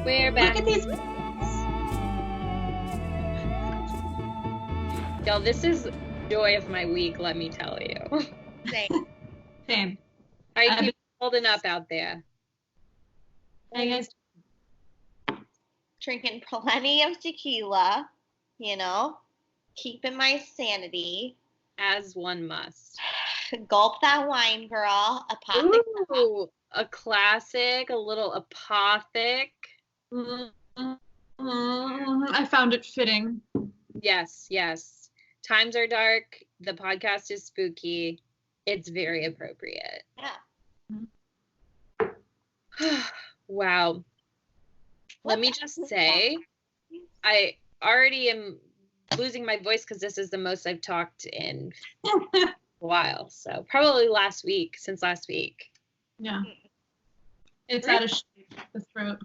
We're back. Look at these. Y'all, this is joy of my week, let me tell you. Same. How you keep holding up out there? Hey guys. Drinking plenty of tequila, keeping my sanity. As one must. Gulp that wine, girl. Apothic. Ooh, a classic, a little apothic. I found it fitting. Yes. Times are dark. The podcast is spooky. It's very appropriate. Yeah. Wow. Let me just say, I already am losing my voice because this is the most I've talked in a while. So probably since last week. Yeah. It's out of shape, the throat.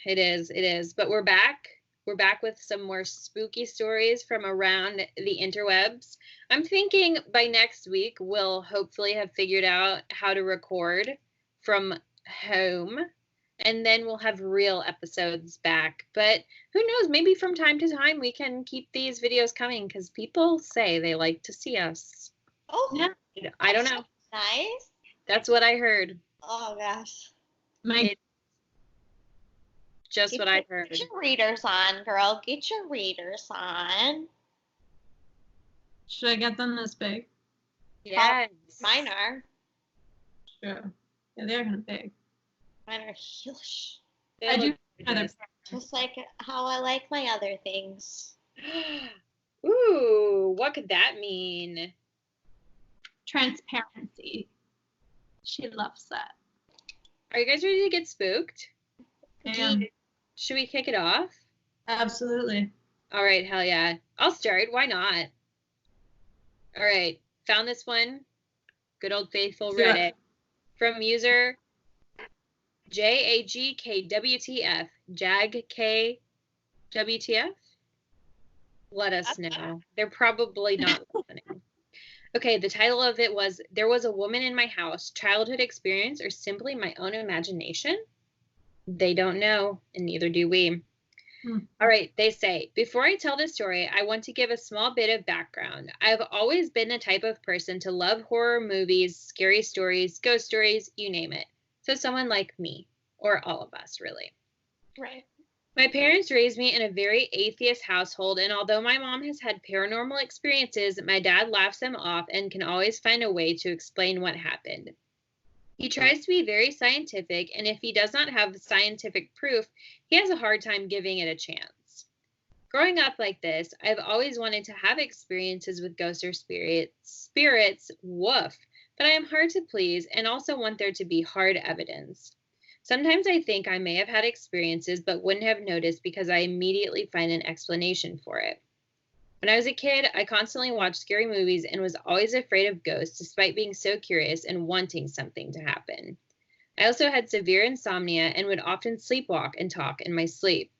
It is. But we're back. We're back with some more spooky stories from around the interwebs. I'm thinking by next week, we'll hopefully have figured out how to record from home. And then we'll have real episodes back. But who knows? Maybe from time to time we can keep these videos coming because people say they like to see us. Oh, yeah. I don't know. Nice. That's what I heard. Oh, gosh. Just what I heard. Get your readers on, girl. Get your readers on. Should I get them this big? Yes. Mine are. Sure. Yeah, they're kind of big. Mine are huge. I do. Just like how I like my other things. Ooh, what could that mean? Transparency. She loves that. Are you guys ready to get spooked? Damn. Should we kick it off? Absolutely. All right, hell yeah. I'll start. Why not? All right. Found this one. Good old faithful Reddit. From user JAGKWTF. JAGKWTF? Let us know. They're probably not listening. Okay, the title of it was, There Was a Woman in My House, Childhood Experience, or Simply My Own Imagination? They don't know, and neither do we. All right, they say, before I tell this story, I want to give a small bit of background. I've always been the type of person to love horror movies, scary stories, ghost stories, you name it. So someone like me, or all of us, really. Right. My parents raised me in a very atheist household, and although my mom has had paranormal experiences, my dad laughs them off and can always find a way to explain what happened. He tries to be very scientific, and if he does not have scientific proof, he has a hard time giving it a chance. Growing up like this, I've always wanted to have experiences with ghosts or spirits, woof, but I am hard to please and also want there to be hard evidence. Sometimes I think I may have had experiences but wouldn't have noticed because I immediately find an explanation for it. When I was a kid, I constantly watched scary movies and was always afraid of ghosts despite being so curious and wanting something to happen. I also had severe insomnia and would often sleepwalk and talk in my sleep.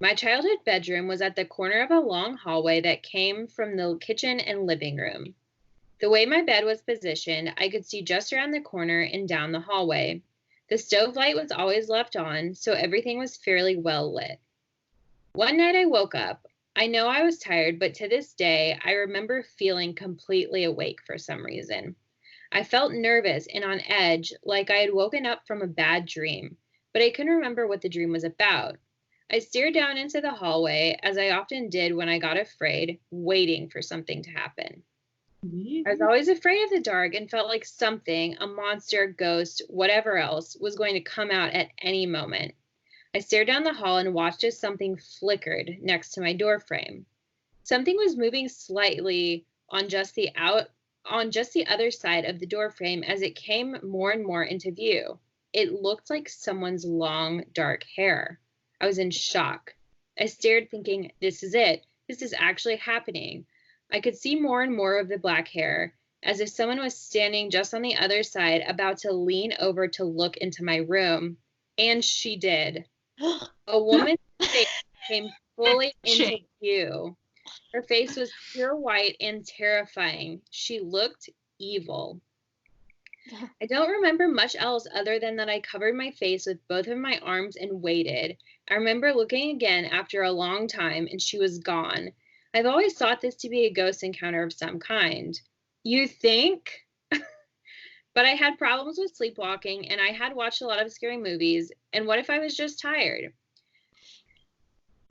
My childhood bedroom was at the corner of a long hallway that came from the kitchen and living room. The way my bed was positioned, I could see just around the corner and down the hallway. The stove light was always left on, so everything was fairly well lit. One night I woke up. I know I was tired, but to this day, I remember feeling completely awake for some reason. I felt nervous and on edge, like I had woken up from a bad dream, but I couldn't remember what the dream was about. I stared down into the hallway, as I often did when I got afraid, waiting for something to happen. I was always afraid of the dark and felt like something, a monster, ghost, whatever else, was going to come out at any moment. I stared down the hall and watched as something flickered next to my door frame. Something was moving slightly on just the other side of the door frame as it came more and more into view. It looked like someone's long, dark hair. I was in shock. I stared thinking, this is it. This is actually happening. I could see more and more of the black hair, as if someone was standing just on the other side, about to lean over to look into my room. And she did. A woman's face came fully into view. Her face was pure white and terrifying. She looked evil. I don't remember much else other than that I covered my face with both of my arms and waited. I remember looking again after a long time, and she was gone. I've always thought this to be a ghost encounter of some kind. You think? But I had problems with sleepwalking, and I had watched a lot of scary movies, and what if I was just tired?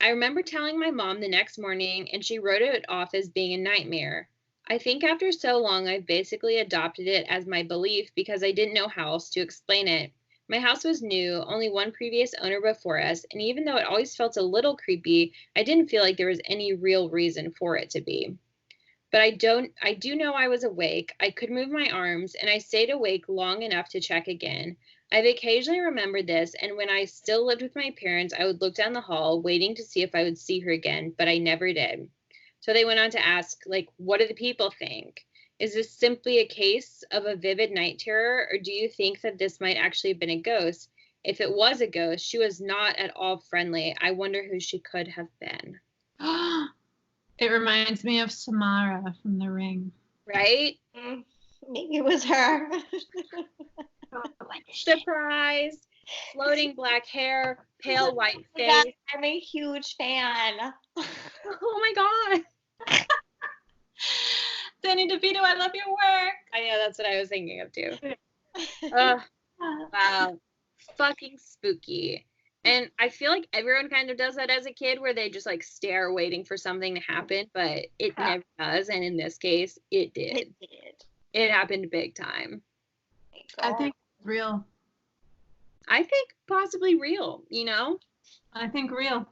I remember telling my mom the next morning, and she wrote it off as being a nightmare. I think after so long, I've basically adopted it as my belief because I didn't know how else to explain it. My house was new, only one previous owner before us, and even though it always felt a little creepy, I didn't feel like there was any real reason for it to be. But I do know I was awake. I could move my arms, and I stayed awake long enough to check again. I've occasionally remembered this, and when I still lived with my parents, I would look down the hall, waiting to see if I would see her again, but I never did. So they went on to ask, like, what do the people think? Is this simply a case of a vivid night terror, or do you think that this might actually have been a ghost? If it was a ghost, she was not at all friendly. I wonder who she could have been. It reminds me of Samara from The Ring. Right? Maybe it was her. Surprise! Floating black hair, pale white face. Yeah, I'm a huge fan. Oh my god! Danny DeVito, I love your work. I know, that's what I was thinking of too. Wow. Fucking spooky. And I feel like everyone kind of does that as a kid where they just like stare waiting for something to happen, but it never does. And in this case, it did. It did. It happened big time. I think it's real. I think possibly real, you know? I think real.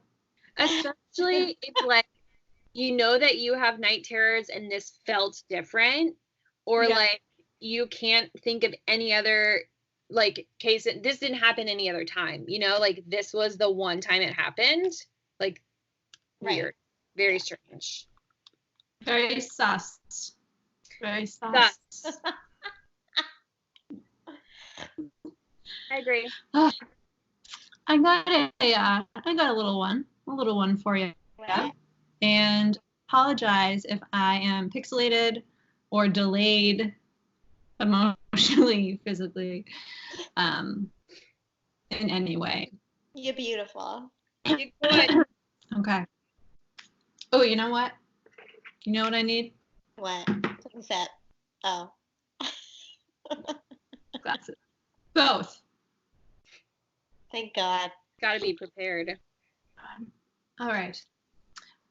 Especially if like you know that you have night terrors and this felt different, or like you can't think of any other like case. This didn't happen any other time, you know, like this was the one time it happened. Like weird, very strange, very sus. Very sus. I agree. I got a little one for you. Right. And apologize if I am pixelated or delayed emotionally, physically, in any way. You're beautiful. You're good. Okay. Oh, you know what? You know what I need? What? What's that? Oh. Glasses. Both. Thank God. Gotta be prepared. All right.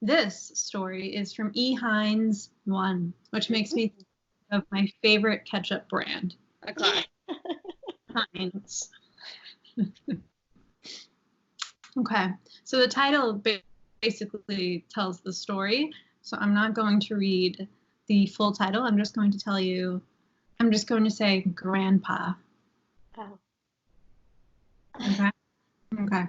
This story is from E. Heinz 1, which makes me think of my favorite ketchup brand. A class. Heinz. Okay. So the title basically tells the story. So I'm not going to read the full title. I'm just going to say Grandpa. Oh. Okay. Okay.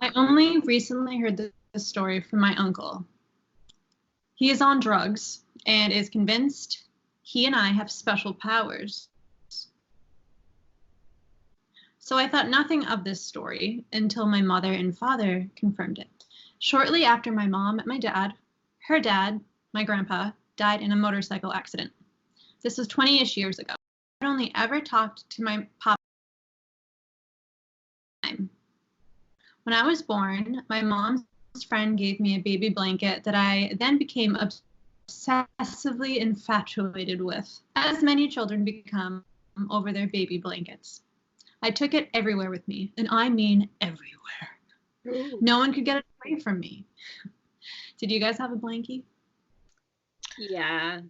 I only recently heard this story from my uncle. He is on drugs and is convinced he and I have special powers. So I thought nothing of this story until my mother and father confirmed it. Shortly after my mom met her dad, my grandpa, died in a motorcycle accident. This was 20-ish years ago. I had only ever talked to my pop. When I was born, my mom's friend gave me a baby blanket that I then became obsessively infatuated with, as many children become over their baby blankets. I took it everywhere with me, and I mean everywhere. Ooh. No one could get it away from me. Did you guys have a blankie? Yeah.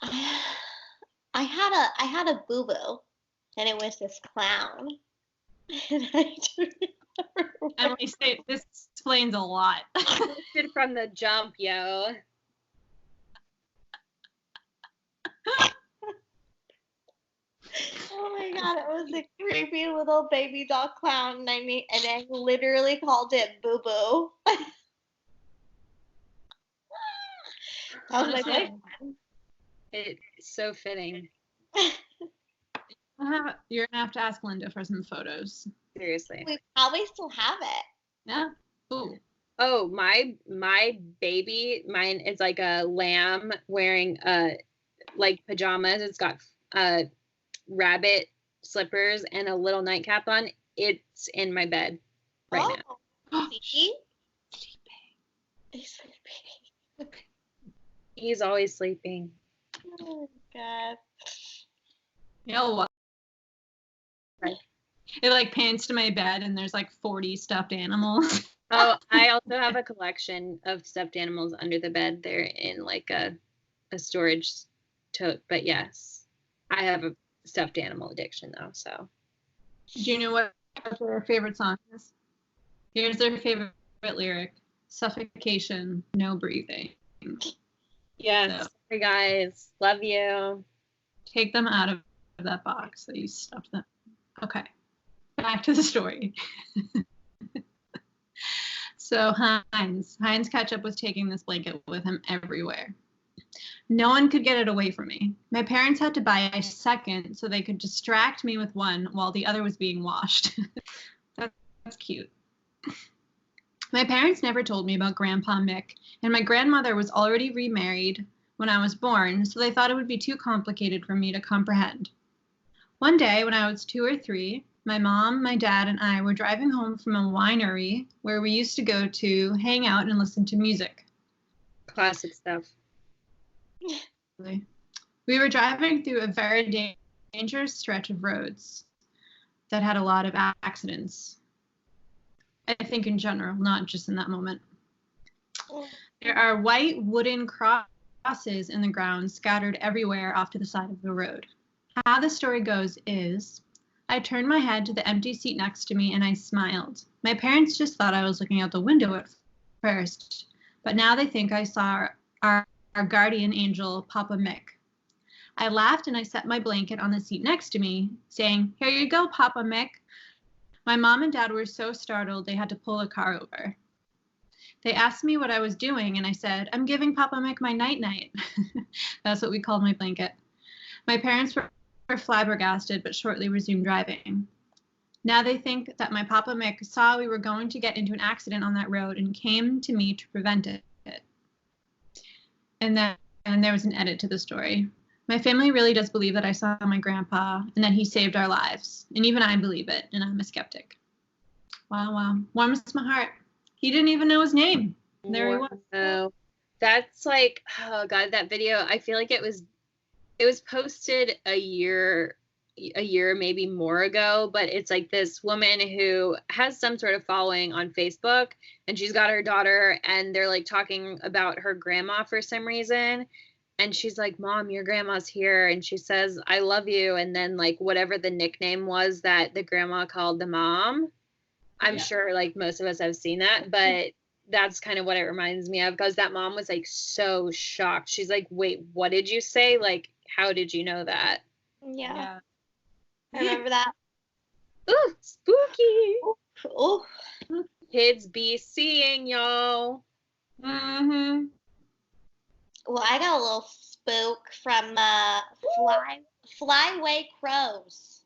I had a boo-boo, and it was this clown. And I don't remember. Emily, say this explains a lot. Listed from the jump, yo. Oh my God, it was a creepy little baby doll clown, and I literally called it Boo Boo. That was my favorite one. It's so fitting. You're gonna have to ask Linda for some photos. Seriously. We probably still have it. Yeah. Ooh. Oh, my baby, mine is like a lamb wearing like pajamas. It's got rabbit slippers and a little nightcap on, it's in my bed right now. See? He's sleeping. He's always sleeping. Oh, God. You know what? Right. It like pans to my bed and there's like 40 stuffed animals. Oh, I also have a collection of stuffed animals under the bed. They're in like a storage tote. But yes, I have a stuffed animal addiction though. So. Do you know what their favorite song is? Here's their favorite lyric: suffocation, no breathing. Yes. So, hey guys, love you. take them out of that box that you stuffed them. Okay, back to the story. So Heinz Ketchup was taking this blanket with him everywhere. No one could get it away from me. My parents had to buy a second so they could distract me with one while the other was being washed. That's cute. My parents never told me about Grandpa Mick, and my grandmother was already remarried when I was born, so they thought it would be too complicated for me to comprehend. One day, when I was 2 or 3, my mom, my dad, and I were driving home from a winery where we used to go to hang out and listen to music. Classic stuff. We were driving through a very dangerous stretch of roads that had a lot of accidents. I think in general, not just in that moment. There are white wooden crosses in the ground scattered everywhere off to the side of the road. How the story goes is, I turned my head to the empty seat next to me and I smiled. My parents just thought I was looking out the window at first, but now they think I saw our guardian angel, Papa Mick. I laughed and I set my blanket on the seat next to me, saying, "Here you go, Papa Mick." My mom and dad were so startled they had to pull the car over. They asked me what I was doing, and I said, "I'm giving Papa Mick my night-night." That's what we called my blanket. My parents were flabbergasted, but shortly resumed driving. Now they think that my Papa Mick saw we were going to get into an accident on that road and came to me to prevent it. And then there was an edit to the story. My family really does believe that I saw my grandpa and that he saved our lives. And even I believe it, and I'm a skeptic. Wow. Warms my heart. He didn't even know his name. There he was. Oh, that's like, oh God, that video, I feel like it was posted a year maybe more ago, but it's like this woman who has some sort of following on Facebook, and she's got her daughter, and they're like talking about her grandma for some reason, and she's like, "Mom, your grandma's here," and she says, "I love you," and then like whatever the nickname was that the grandma called the mom, I'm sure like most of us have seen that, but that's kind of what it reminds me of, because that mom was like so shocked. She's like, "Wait, what did you say? Like, how did you know that?" Yeah. I remember that. Ooh, spooky. Ooh. Kids be seeing, y'all. Mm-hmm. Well, I got a little spook from Flyway Crows,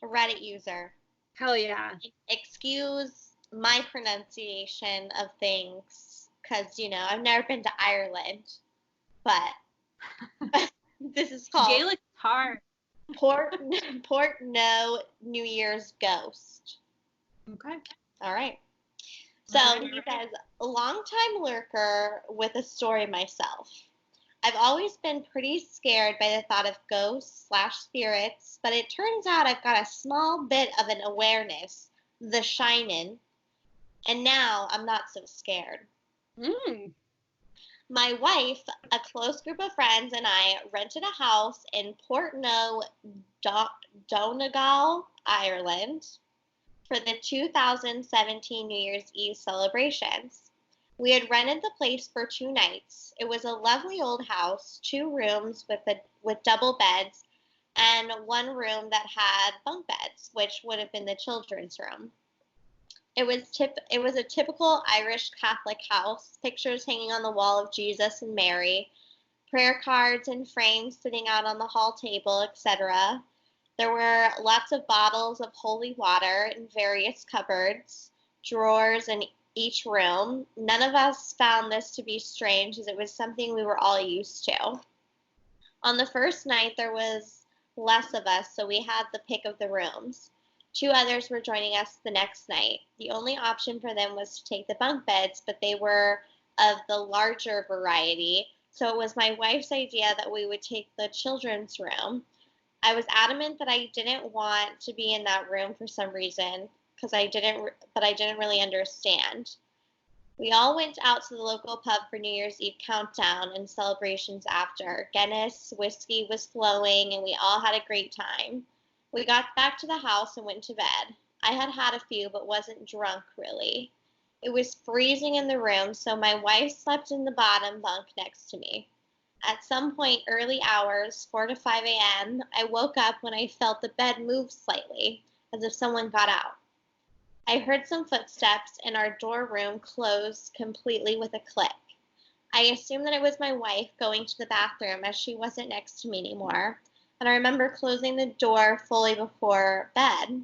a Reddit user. Hell yeah. Excuse my pronunciation of things, because, you know, I've never been to Ireland, but this is called Gaelic hard. Portno New Year's Ghost. Okay. All right. So he says, a longtime lurker with a story myself. I've always been pretty scared by the thought of ghosts/spirits, but it turns out I've got a small bit of an awareness, the Shinin, and now I'm not so scared. My wife, a close group of friends, and I rented a house in Portno, Donegal, Ireland, for the 2017 New Year's Eve celebrations. We had rented the place for 2 nights. It was a lovely old house, 2 rooms with double beds, and 1 room that had bunk beds, which would have been the children's room. It was a typical Irish Catholic house, pictures hanging on the wall of Jesus and Mary, prayer cards and frames sitting out on the hall table, etc. There were lots of bottles of holy water in various cupboards, drawers in each room. None of us found this to be strange, as it was something we were all used to. On the first night, there was less of us, so we had the pick of the rooms. 2 others were joining us the next night. The only option for them was to take the bunk beds, but they were of the larger variety, so it was my wife's idea that we would take the children's room. I was adamant that I didn't want to be in that room for some reason, but I didn't really understand. We all went out to the local pub for New Year's Eve countdown and celebrations after. Guinness, whiskey was flowing, and we all had a great time. We got back to the house and went to bed. I had had a few, but wasn't drunk, really. It was freezing in the room, so my wife slept in the bottom bunk next to me. At some point, early hours, 4 to 5 a.m., I woke up when I felt the bed move slightly, as if someone got out. I heard some footsteps, and our door room closed completely with a click. I assumed that it was my wife going to the bathroom, as she wasn't next to me anymore, and I remember closing the door fully before bed.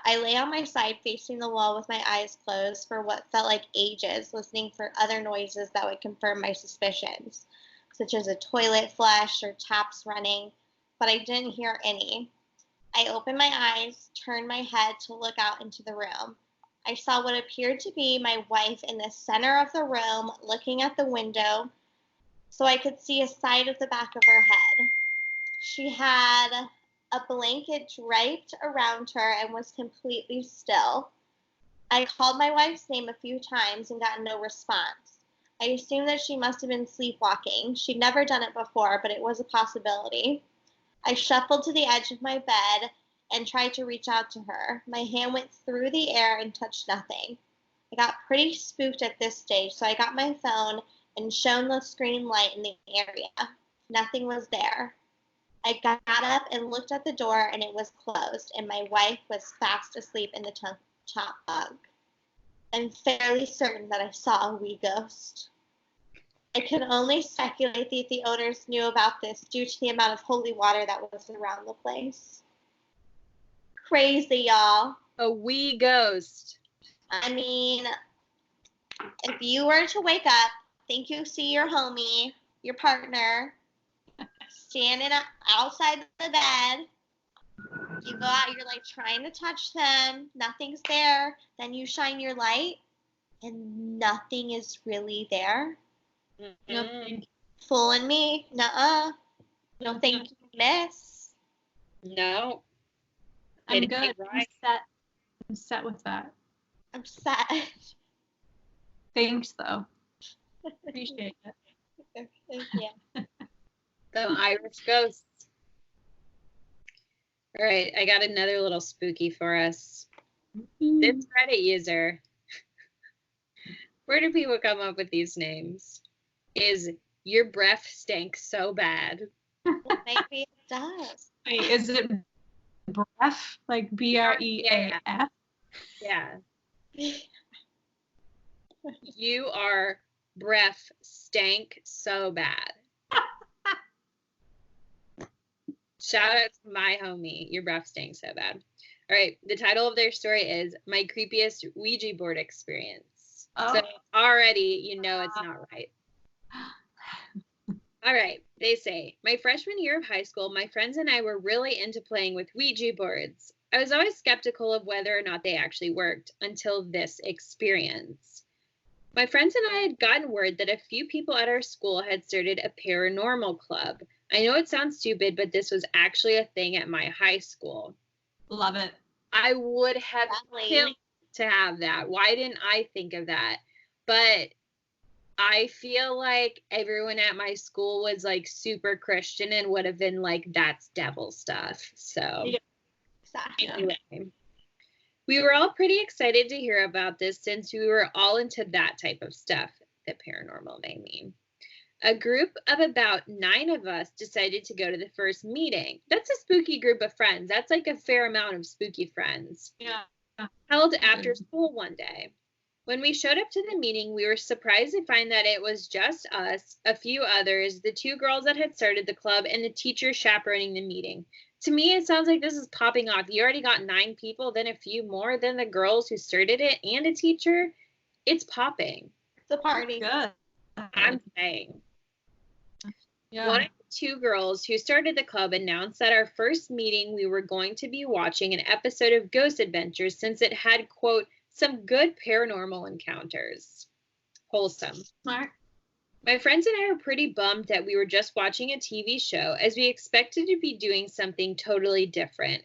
I lay on my side facing the wall with my eyes closed for what felt like ages, listening for other noises that would confirm my suspicions, such as a toilet flush or taps running, but I didn't hear any. I opened my eyes, turned my head to look out into the room. I saw what appeared to be my wife in the center of the room, looking at the window, so I could see a side of the back of her head. She had a blanket draped around her and was completely still. I called my wife's name a few times and got no response. I assumed that she must have been sleepwalking. She'd never done it before, but it was a possibility. I shuffled to the edge of my bed and tried to reach out to her. My hand went through the air and touched nothing. I got pretty spooked at this stage, so I got my phone and shone the screen light in the area. Nothing was there. I got up and looked at the door, and it was closed, and my wife was fast asleep in the top bunk. I'm fairly certain that I saw a wee ghost. I could only speculate that the owners knew about this due to the amount of holy water that was around the place. Crazy, y'all. A wee ghost. I mean, if you were to wake up, think you see your homie, your partner, standing outside the bed, you go out, you're like trying to touch them, nothing's there, then you shine your light, and nothing is really there. Mm-hmm. Fooling me. Nuh-uh. Don't think you miss. No. I'm good. I'm set with that. I'm set. Thanks, though. Appreciate it. Yeah. The Irish ghosts. All right, I got another little spooky for us. This Reddit user. Where do people come up with these names? Is your breath stank so bad? Well, maybe it does. Wait, is it breath? Like BREAF? Yeah. You are breath stank so bad. Shout out to my homie. Your breath stank so bad. All right. The title of their story is My Creepiest Ouija Board Experience. Oh. So already you know it's not right. All right. They say, my freshman year of high school, my friends and I were really into playing with Ouija boards. I was always skeptical of whether or not they actually worked until this experience. My friends and I had gotten word that a few people at our school had started a paranormal club. I know it sounds stupid, but this was actually a thing at my high school. Love it. I would have killed to have that. Why didn't I think of that? But I feel like everyone at my school was like super Christian and would have been like, that's devil stuff. So Yeah. Exactly. Anyway, we were all pretty excited to hear about this since we were all into that type of stuff, the paranormal, I mean. A group of about 9 of us decided to go to the first meeting. That's a spooky group of friends. That's like a fair amount of spooky friends. Yeah. Held after school one day. When we showed up to the meeting, we were surprised to find that it was just us, a few others, the 2 girls that had started the club, and the teacher chaperoning the meeting. To me, it sounds like this is popping off. You already got 9 people, then a few more, then the girls who started it, and a teacher. It's popping. It's a party. Good. I'm saying. Yeah. One of two girls who started the club announced that our first meeting we were going to be watching an episode of Ghost Adventures since it had, quote, some good paranormal encounters. Wholesome. Smart. My friends and I were pretty bummed that we were just watching a TV show as we expected to be doing something totally different.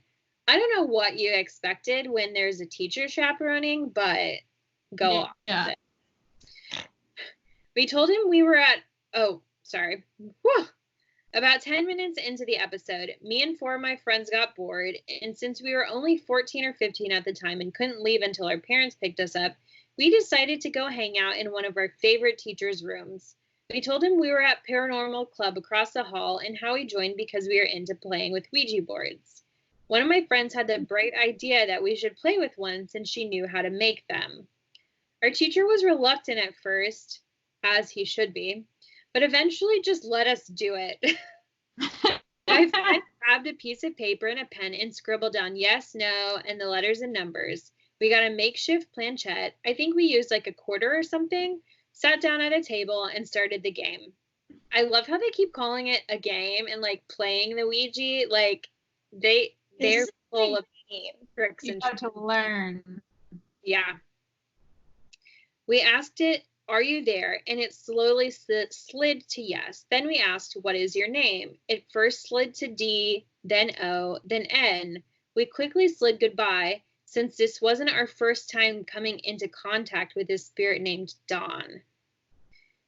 I don't know what you expected when there's a teacher chaperoning, but go off with it. We told him we were at, about 10 minutes into the episode, me and 4 of my friends got bored, and since we were only 14 or 15 at the time and couldn't leave until our parents picked us up, we decided to go hang out in one of our favorite teachers' rooms. We told him we were at Paranormal Club across the hall and how we joined because we were into playing with Ouija boards. One of my friends had the bright idea that we should play with one since she knew how to make them. Our teacher was reluctant at first, as he should be, but eventually just let us do it. My friend grabbed a piece of paper and a pen and scribbled down yes, no, and the letters and numbers. We got a makeshift planchette. I think we used like a quarter or something, sat down at a table, and started the game. I love how they keep calling it a game and like playing the Ouija. Like they're full of tricks and shit. You got to learn. Yeah. We asked it, "Are you there?" And it slowly slid to yes. Then we asked, "What is your name?" It first slid to D, then O, then N. We quickly slid goodbye, since this wasn't our first time coming into contact with this spirit named Dawn.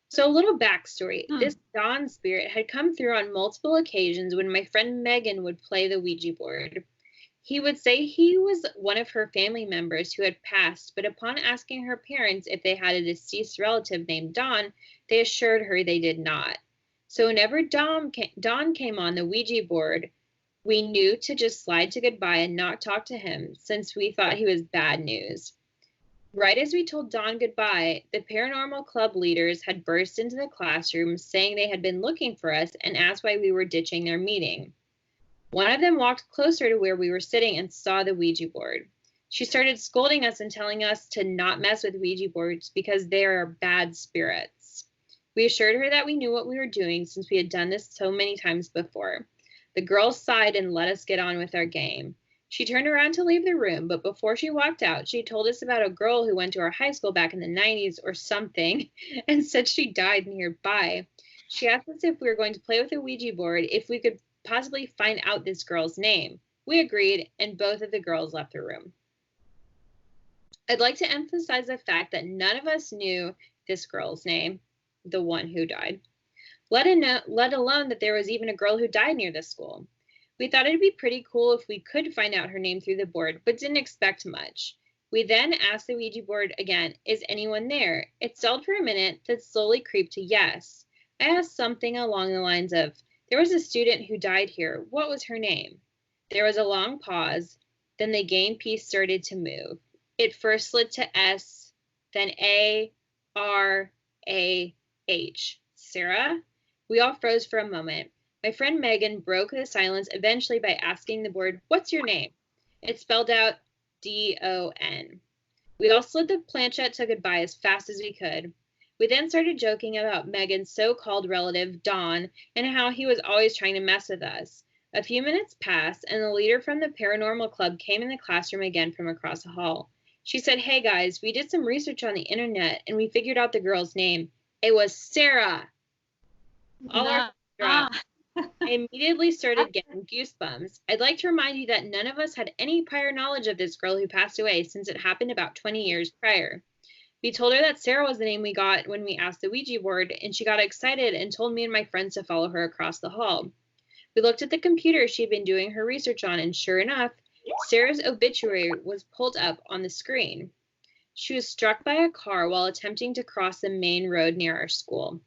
So a little backstory. This Dawn spirit had come through on multiple occasions when my friend Megan would play the Ouija board. He would say he was one of her family members who had passed, but upon asking her parents if they had a deceased relative named Dawn, they assured her they did not. So whenever Dawn came on the Ouija board, we knew to just slide to goodbye and not talk to him, since we thought he was bad news. Right as we told Dawn goodbye, the paranormal club leaders had burst into the classroom saying they had been looking for us and asked why we were ditching their meeting. One of them walked closer to where we were sitting and saw the Ouija board. She started scolding us and telling us to not mess with Ouija boards because they are bad spirits. We assured her that we knew what we were doing since we had done this so many times before. The girl sighed and let us get on with our game. She turned around to leave the room, but before she walked out, she told us about a girl who went to our high school back in the 90s or something and said she died nearby. She asked us if we were going to play with a Ouija board, if we could possibly find out this girl's name. We agreed, and both of the girls left the room. I'd like to emphasize the fact that none of us knew this girl's name, the one who died, let alone that there was even a girl who died near this school. We thought it'd be pretty cool if we could find out her name through the board, but didn't expect much. We then asked the Ouija board again, "Is anyone there?" It stalled for a minute, then slowly creeped to yes. I asked something along the lines of, "There was a student who died here. What was her name?" There was a long pause. Then the game piece started to move. It first slid to S, then A, R, A, H. Sarah? We all froze for a moment. My friend Megan broke the silence eventually by asking the board, "What's your name?" It spelled out D-O-N. We all slid the planchette to goodbye as fast as we could. We then started joking about Megan's so-called relative, Dawn, and how he was always trying to mess with us. A few minutes passed, and the leader from the paranormal club came in the classroom again from across the hall. She said, "Hey guys, we did some research on the internet, and we figured out the girl's name. It was Sarah." All our dropped. I immediately started getting goosebumps. I'd like to remind you that none of us had any prior knowledge of this girl who passed away since it happened about 20 years prior. We told her that Sarah was the name we got when we asked the Ouija board, and she got excited and told me and my friends to follow her across the hall. We looked at the computer she'd been doing her research on, and sure enough, Sarah's obituary was pulled up on the screen. She was struck by a car while attempting to cross the main road near our school.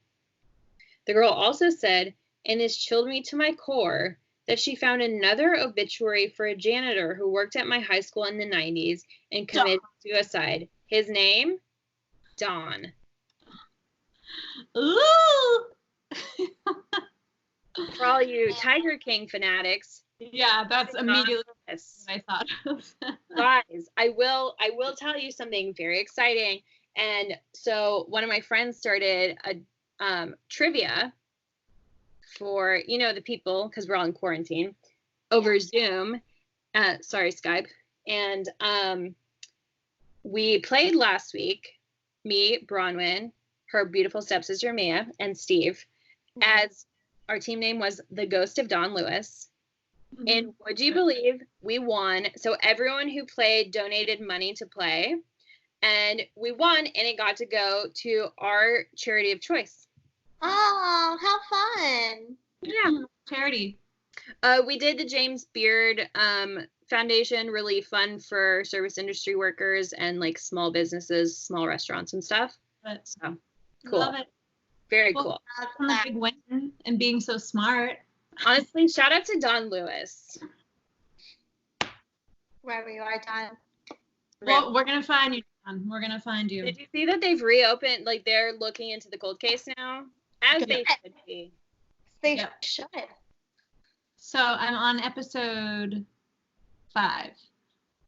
The girl also said, and this chilled me to my core, that she found another obituary for a janitor who worked at my high school in the 90s and committed suicide. His name? Don. Ooh! For all you Tiger King fanatics. Yeah, that's immediately what I thought of. Guys, I will tell you something very exciting. And so one of my friends started a trivia for, the people, because we're all in quarantine, over Zoom. Sorry, Skype. And we played last week, me, Bronwyn, her beautiful stepsister Mia, and Steve, as our team name was the Ghost of Don Lewis. And would you believe we won? So everyone who played donated money to play, and we won, and it got to go to our charity of choice. Oh, how fun. Yeah. Charity. We did the James Beard Foundation Relief Fund for service industry workers and like small businesses, small restaurants and stuff. So cool. Love it. Very cool. On the big win and being so smart. Honestly, shout out to Don Lewis. Wherever you are, Don. Well, we're going to find you, Don. We're going to find you. Did you see that they've reopened, like they're looking into the cold case now? As they should be. They should. So I'm on episode 5,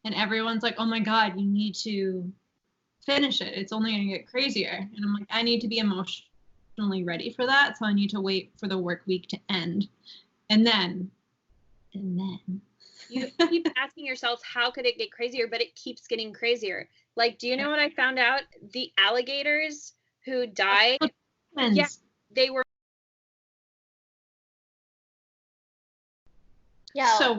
and everyone's like, oh my God, you need to finish it. It's only going to get crazier. And I'm like, I need to be emotionally ready for that, so I need to wait for the work week to end. And then you keep asking yourself, how could it get crazier? But it keeps getting crazier. Like, do you know what I found out? The alligators who died, they were. Yeah. So,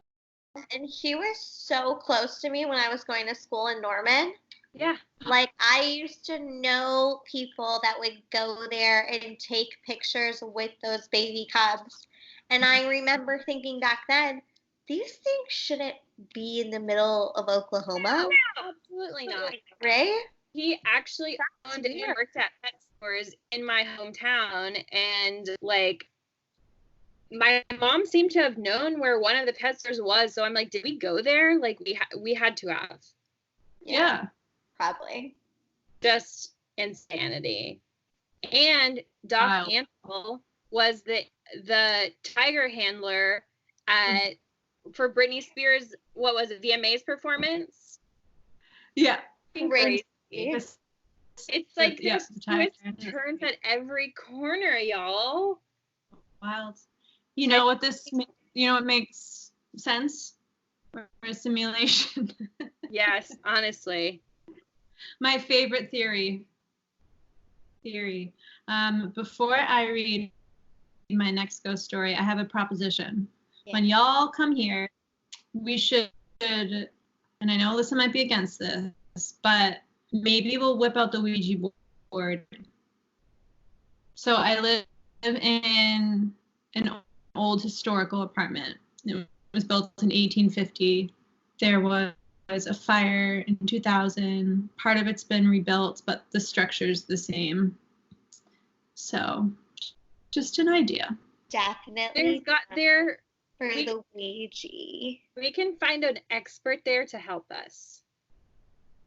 and he was so close to me when I was going to school in Norman. Yeah. Like, I used to know people that would go there and take pictures with those baby cubs. And I remember thinking back then, these things shouldn't be in the middle of Oklahoma. No, absolutely not. Right? He actually owned and worked at pet stores in my hometown. And, like, my mom seemed to have known where one of the pet stores was. So I'm like, did we go there? Like, we had to have. Yeah. Probably. Just insanity. And Doc Ansel was the tiger handler for Britney Spears, what was it, VMA's performance? Yeah. Crazy. It's like there's twists and turns at every corner, y'all. Wild. You know what makes sense? For a simulation. Yes, honestly. My favorite theory. Before I read my next ghost story, I have a proposition. Yeah. When y'all come here, we should, and I know Alyssa might be against this, but maybe we'll whip out the Ouija board. So I live in an old historical apartment. It was built in 1850. There was a fire in 2000. Part of it's been rebuilt, but the structure's the same. So, just an idea. Definitely. For the Ouija. We can find an expert there to help us.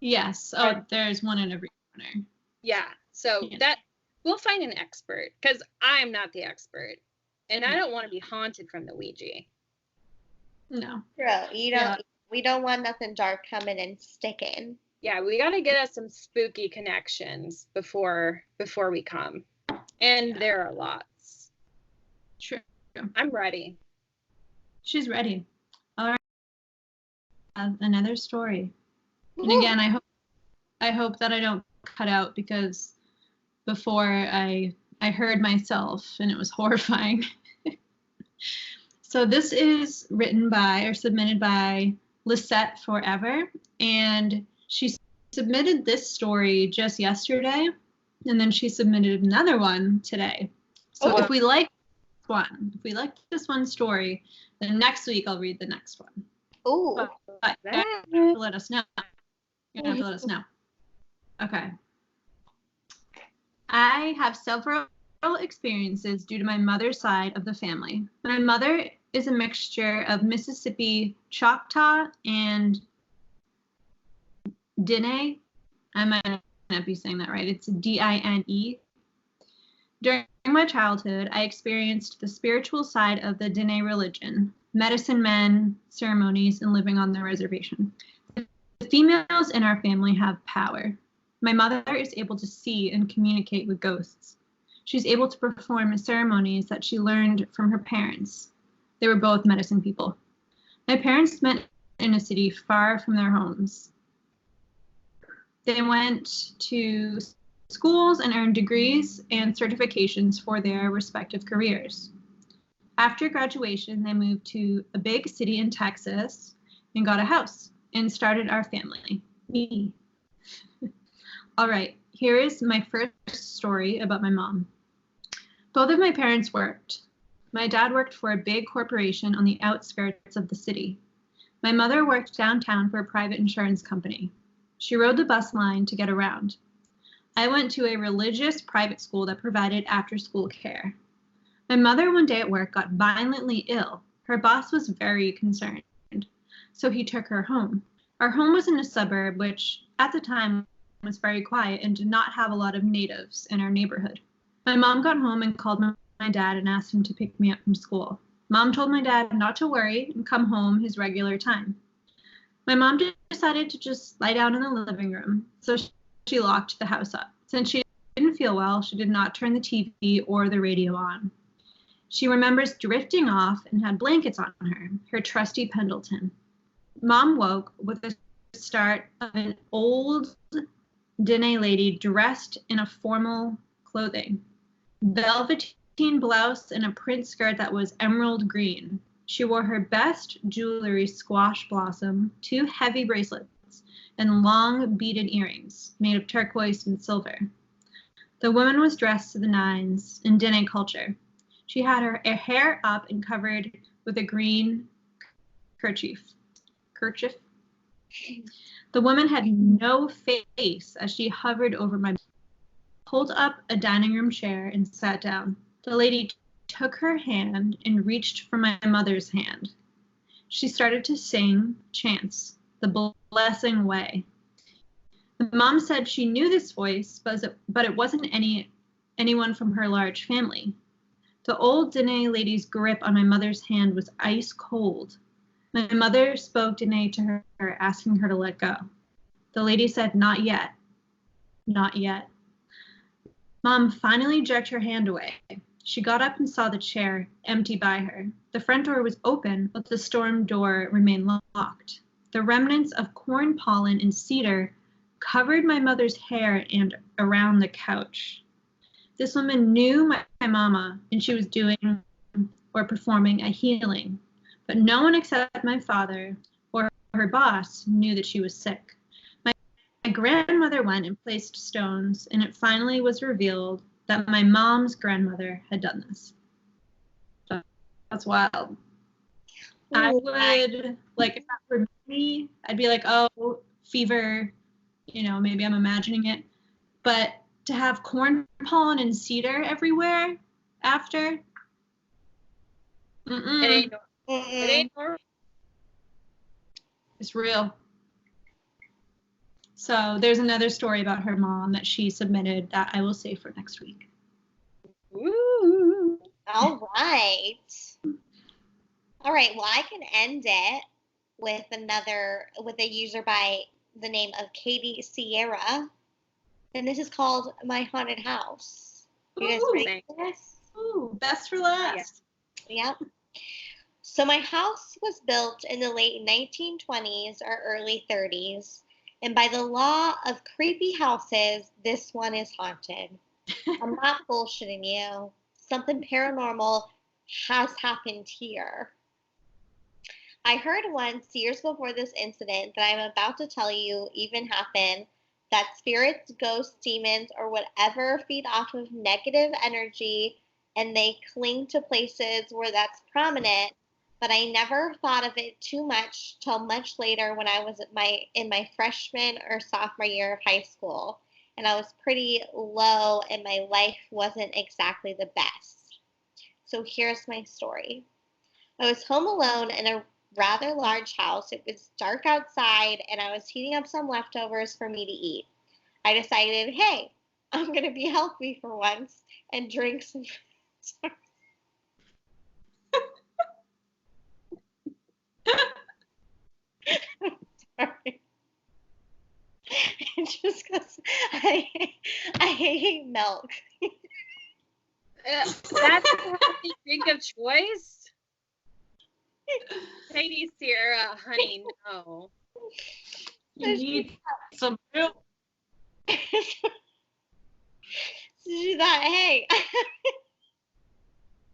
Yes. Oh, there's one in every corner. Yeah. So that we'll find an expert, because I'm not the expert, and I don't want to be haunted from the Ouija. No. Bro, we don't want nothing dark coming and sticking. Yeah, we got to get us some spooky connections before we come. And there are lots. True. I'm ready. She's ready. All right. Another story. And again, I hope that I don't cut out, because before I heard myself and it was horrifying. So this is written by or submitted by Lisette Forever, and she submitted this story just yesterday, and then she submitted another one today. So if we like this one story, then next week I'll read the next one. Oh, but you have to let us know. You're gonna have to let us know. Okay. I have several experiences due to my mother's side of the family. My mother is a mixture of Mississippi Choctaw and Dine. I might not be saying that right. It's Dine. During my childhood, I experienced the spiritual side of the Dine religion, medicine men, ceremonies, and living on the reservation. The females in our family have power. My mother is able to see and communicate with ghosts. She's able to perform ceremonies that she learned from her parents. They were both medicine people. My parents met in a city far from their homes. They went to schools and earned degrees and certifications for their respective careers. After graduation, they moved to a big city in Texas and got a house and started our family. Me. All right, here is my first story about my mom. Both of my parents worked. My dad worked for a big corporation on the outskirts of the city. My mother worked downtown for a private insurance company. She rode the bus line to get around. I went to a religious private school that provided after-school care. My mother one day at work got violently ill. Her boss was very concerned, so he took her home. Our home was in a suburb which, at the time, was very quiet and did not have a lot of natives in our neighborhood. My mom got home and called my dad and asked him to pick me up from school. Mom told my dad not to worry and come home his regular time. My mom decided to just lie down in the living room, so she locked the house up. Since she didn't feel well, she did not turn the TV or the radio on. She remembers drifting off and had blankets on her trusty Pendleton. Mom woke with the start of an old Dene lady dressed in a formal clothing. Velveteen blouse and a print skirt that was emerald green. She wore her best jewelry, squash blossom, 2 heavy bracelets, and long beaded earrings made of turquoise and silver. The woman was dressed to the nines in Dene culture. She had her hair up and covered with a green kerchief. The woman had no face as she hovered over my bed, pulled up a dining room chair and sat down. The lady took her hand and reached for my mother's hand. She started to sing chants, the blessing way. The mom said she knew this voice, but it wasn't anyone from her large family. The old Dene lady's grip on my mother's hand was ice cold. My mother spoke Dene to her, asking her to let go. The lady said, "Not yet. Not yet." Mom finally jerked her hand away. She got up and saw the chair empty by her. The front door was open, but the storm door remained locked. The remnants of corn pollen and cedar covered my mother's hair and around the couch. This woman knew my mama, and she was doing or performing a healing. But no one except my father or her boss knew that she was sick. My grandmother went and placed stones, and it finally was revealed that my mom's grandmother had done this. That's wild. I would, like, if that were me, I'd be like, oh, fever, maybe I'm imagining it. But to have corn pollen and cedar everywhere after, It ain't normal. It's real. So there's another story about her mom that she submitted that I will save for next week. Woo. All right. Well, I can end it with a user by the name of Katie Sierra. And this is called My Haunted House. You guys ready for this? Ooh, best for last. Yep. So my house was built in the late 1920s or early 30s. And by the law of creepy houses, this one is haunted. I'm not bullshitting you. Something paranormal has happened here. I heard once, years before this incident, that I'm about to tell you even happened, that spirits, ghosts, demons, or whatever feed off of negative energy and they cling to places where that's prominent. But I never thought of it too much till much later when I was in my freshman or sophomore year of high school. And I was pretty low and my life wasn't exactly the best. So here's my story. I was home alone in a rather large house. It was dark outside and I was heating up some leftovers for me to eat. I decided, hey, I'm going to be healthy for once and drink some... Sorry. Just because I hate milk. That's a healthy drink of choice? Lady Sierra, honey, no. You need some milk. So she thought, hey.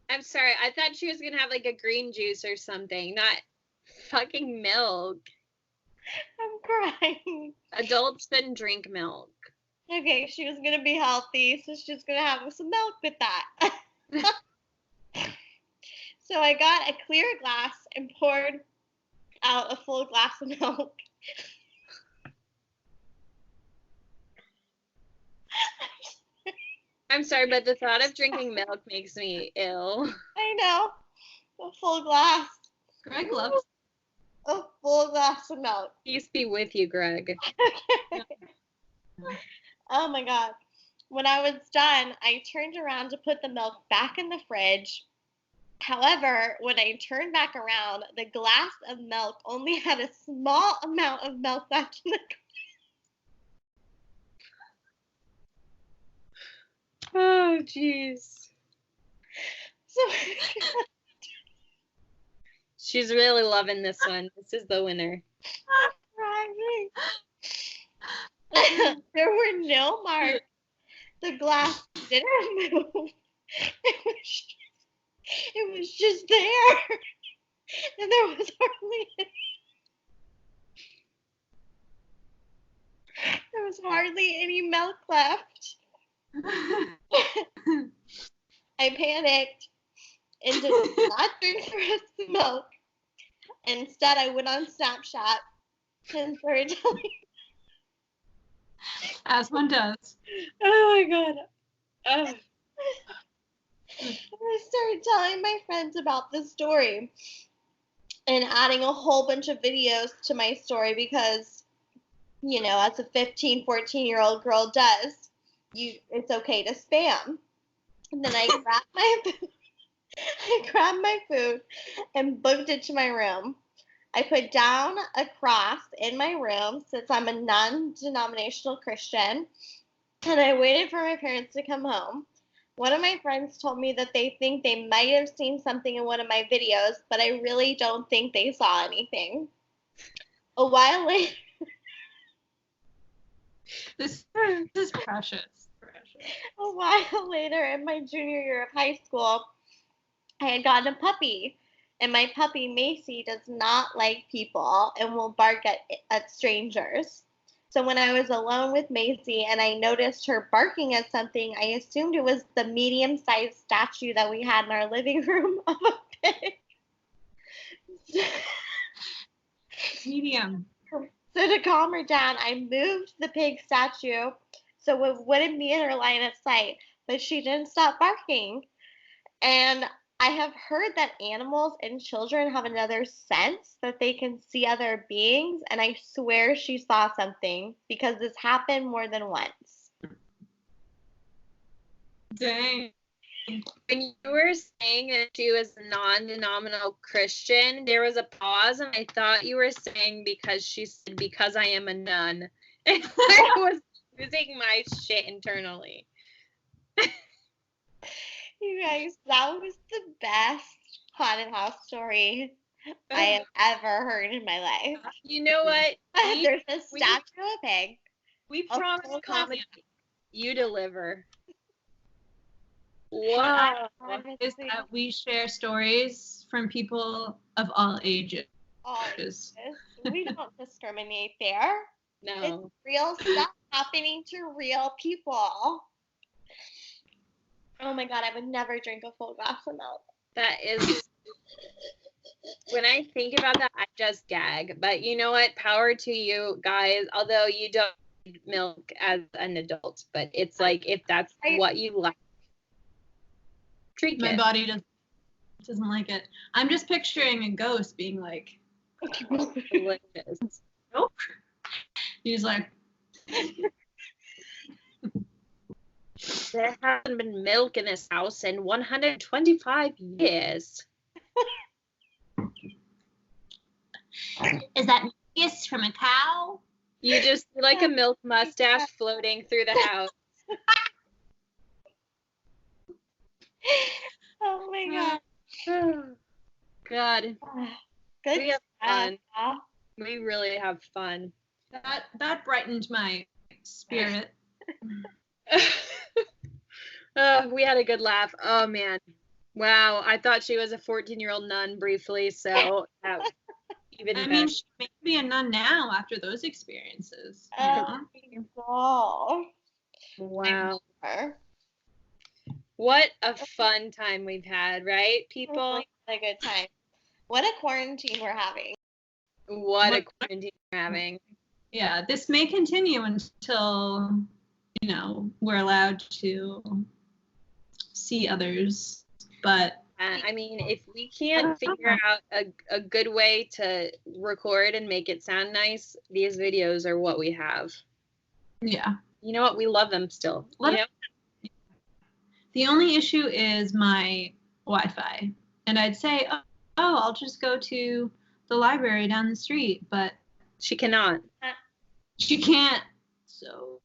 I'm sorry. I thought she was going to have like a green juice or something, not fucking milk. I'm crying. Adults shouldn't drink milk. Okay, she was going to be healthy, so she's going to have some milk with that. So I got a clear glass and poured out a full glass of milk. I'm sorry, but the thought of drinking milk makes me ill. I know. A full glass. Greg loves A full glass of milk. Peace be with you, Greg. Oh my God. When I was done, I turned around to put the milk back in the fridge. However, when I turned back around, the glass of milk only had a small amount of milk left in the glass. Oh, jeez. So She's really loving this one. This is the winner. there were no marks. The glass didn't move. It was just there. And there was hardly any milk left. I panicked and did not drink the rest of the milk. Instead, I went on Snapchat and started telling. as one does. Oh my God. Oh. I started telling my friends about this story and adding a whole bunch of videos to my story because, you know, as a 15, 14-year-old girl does, it's okay to spam. And then I grabbed my food and booked it to my room. I put down a cross in my room since I'm a non-denominational Christian, and I waited for my parents to come home. One of my friends told me that they think they might have seen something in one of my videos, but I really don't think they saw anything. A while later, This is precious. a while later in my junior year of high school, I had gotten a puppy, and my puppy Macey does not like people and will bark at strangers. So when I was alone with Macey and I noticed her barking at something, I assumed it was the medium-sized statue that we had in our living room of a pig. Medium. So to calm her down, I moved the pig statue so it wouldn't be in her line of sight, but she didn't stop barking. And I have heard that animals and children have another sense that they can see other beings, and I swear she saw something because this happened more than once. Dang. When you were saying that she was a non-denominational Christian, there was a pause, and I thought you were saying because she said, because I am a nun. And I was losing my shit internally. You guys, that was the best haunted house story I have ever heard in my life. You know what? There's a statue of a pig. We A promise full comedy. You deliver. What Wow. I love is that we share stories from people of all ages. All ages. We don't discriminate there. No. It's real stuff happening to real people. Oh my God, I would never drink a full glass of milk. That is, when I think about that, I just gag. But you know what? Power to you guys, although you don't need milk as an adult. But it's like, if that's what you like, drink My it. body doesn't like it. I'm just picturing a ghost being like, Delicious. nope. He's like, There hasn't been milk in this house in 125 years. is that kiss from a cow? You just see like a milk mustache floating through the house. Oh my God. Good We have fun. stuff. We really have fun. That brightened my spirit. We had a good laugh. Oh man. Wow. I thought she was a 14-year-old nun briefly, so even I better. mean, she may be a nun now after those experiences. You Oh know? Wow. Her. What a fun time we've had, right, people? A good time. What a quarantine we're having. What a quarantine we're having. Yeah, this may continue until, you know, we're allowed to see others. But I mean, if we can't figure out a good way to record and make it sound nice, these videos are what we have. Yeah. You know what? We love them still. You know? The only issue is my Wi-Fi. And I'd say, oh, I'll just go to the library down the street. But she cannot. She can't. So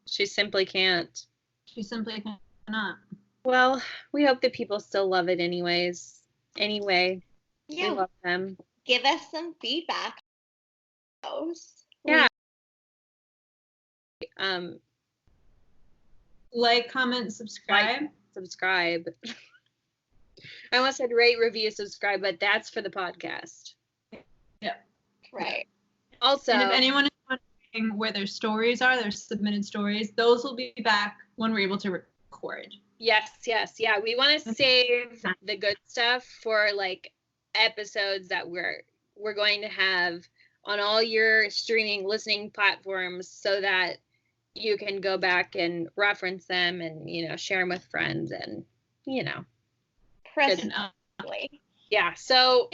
she simply can't. She simply cannot. Well, we hope that people still love it anyways. Anyway, yeah. We love them. Give us some feedback. Yeah. Like, comment, subscribe. Subscribe. I almost said rate, review, subscribe, but that's for the podcast. Yep. Right. Also, and if anyone is wondering where their stories are, their submitted stories, those will be back when we're able to record. Yes. Yeah, we want to save the good stuff for like episodes that we're going to have on all your streaming listening platforms so that you can go back and reference them and, you know, share them with friends and, you know. Yeah, so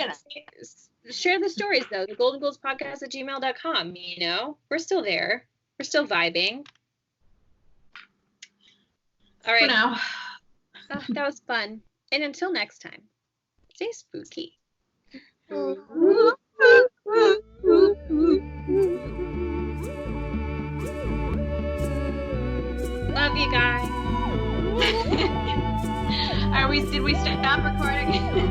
share the stories though. The goldengoldspodcast@gmail.com, you know. We're still there. We're still vibing. All right. For now. That was fun. And until next time, stay spooky. Love you guys. Did we stop recording?